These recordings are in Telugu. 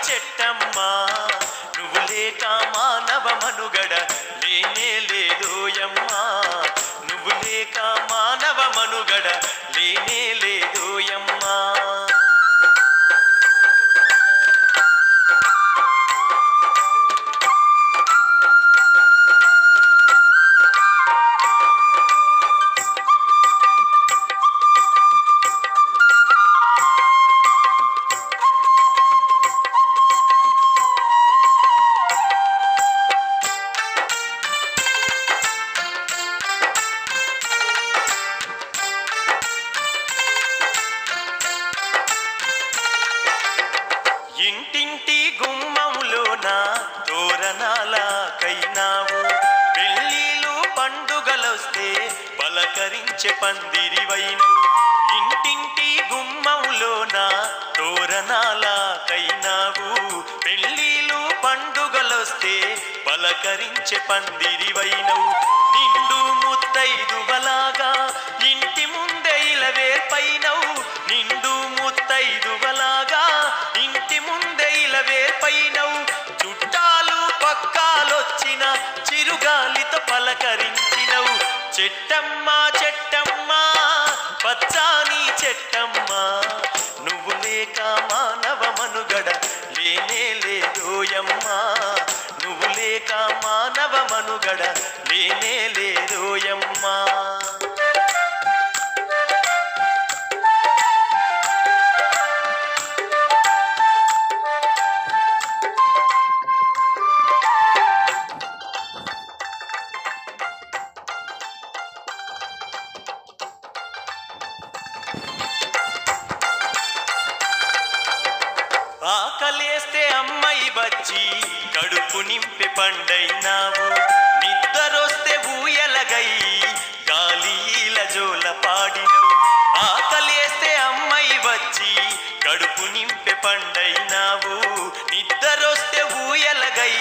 చెట్టమ్మా నువ్వు లేక మానవ మనుగడ లేనే లేదోయమ్మా నువ్వు లేక మానవ మనుగడ లేనే లేదోయమ్మా ఇంటింటి గుమ్మంలోన తోరణాలకైనావు పెళ్ళిళ్ళు పండుగలొస్తే పలకరించే పందిరివైనవు ఇంటింటి గుమ్మంలోన తోరణాలకైనావు పెళ్ళిళ్ళు పండుగలొస్తే పలకరించే పందిరివైనవు నిండు ముత్తైదువలాగా ఇంటి ముందే ఇలవేర్పైనవు నిండు ముత్తైదువలాగా ఇంటి ముందే ఇలవేర్పైనవు చుట్టాలు పక్కాలొచ్చిన చిరుగాలితో పలకరించినవు చెట్టమ్మా చెట్టమ్మా పచ్చాని చెట్టమ్మా నువ్వు లేక మానవ మనుగడ లేనే లేదోయమ్మా నువ్వు లేక మానవ మనుగడ లేనే లేదోయమ్మా ఆకలేస్తే అమ్మాయి వచ్చి కడుపు నింపే పండైనావు నిద్రొస్తే ఊయలగై గాలిల జోల పాడినవు ఆకలేస్తే అమ్మాయి వచ్చి కడుపు నింపే పండైనావు నిద్రొస్తే ఊయలగై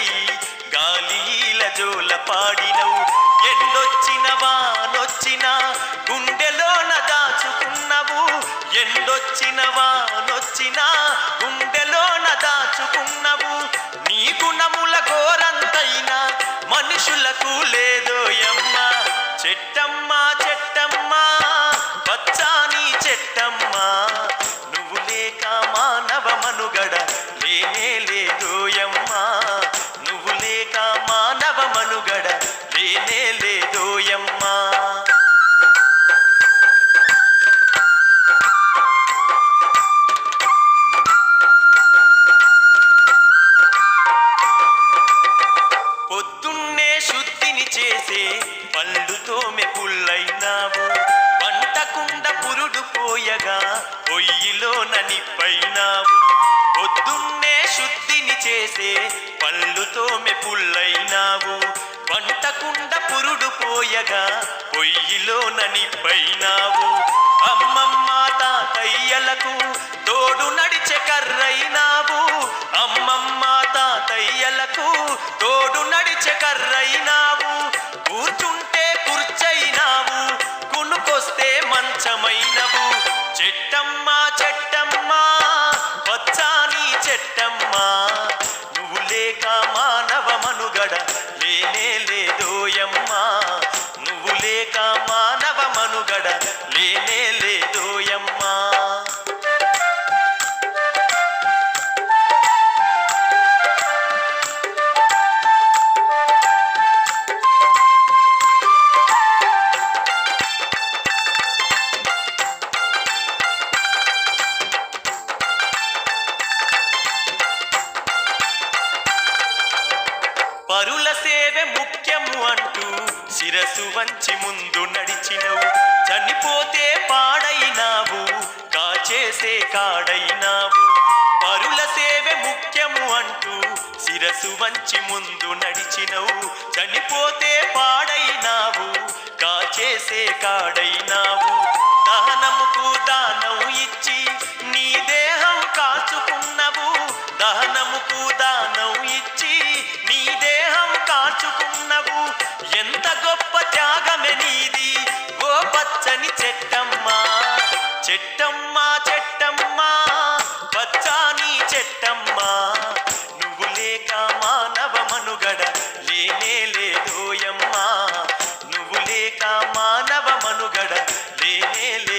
గాలిల జోల పాడినవు ఎండొచ్చిన వానొచ్చిన గుండెలోన దాచుకున్నవు ఎండొచ్చిన వానొచ్చిన గుండెలోన దాచుకున్నవు నీ గుణముల ఘోరంతైనా మనుషులకు లేదోయమ్మా చెట్టమ్మా చెట్టమ్మా పచ్చాని చెట్టమ్మా నువ్వు లేక మానవ మనుగడ లేనే లేదోయమ్మా నువ్వు లేక మానవ మనుగడ లేనే లేదోయమ్మా పొద్దున్నే శుద్ధిని చేసే పళ్ళుతో మెపుల్లైనావు వంటకుండ పురుడు పోయగా పొయ్యిలోన నిప్పైనావు పొద్దున్నే శుద్ధిని చేసే పళ్ళుతో మెపుల్లైనావు వంటకుండ పురుడు పోయగా పొయ్యిలోన నిప్పైనావు అమ్మమ్మ తాతయ్యలకు తోడు నడిచే కర్రైనావు అమ్మమ్మ తాతయ్యలకు తోడు నడిచే కర్రైనావు కూర్చుంటే కుర్చైనావు కునుకొస్తే మంచమైనవు చెట్టమ్మా చెట్టమ్మా పచ్చాని చెట్టమ్మా నువ్వు లేక మానవ మనుగడ లేనే లేదోయమ్మా నువ్వు లేక మానవ మనుగడ లేనే లేదోయమ్మా పరుల సేవే ముఖ్యము అంటూ శిరసు వంచి ముందు నడిచినవు చనిపోతే పాడైనావు కాచేసే కాడైనావు పరుల సేవే ముఖ్యము అంటూ శిరసు వంచి ముందు నడిచినవు చనిపోతే పాడైనావు కాచేసే కాడైనావు దహనముకు దానం ఇచ్చి నీ దేహం కాచుకున్నవు దహనముకు దానం ఇచ్చి నీ దేహం కాచుకున్నవు ఎంత గొప్ప త్యాగమే నీది ఓ పచ్చని చెట్టమ్మా చెట్టమ్మా చెట్టమ్మా పచ్చాని చెట్టమ్మా లేక మానవ మనుగడ లేనే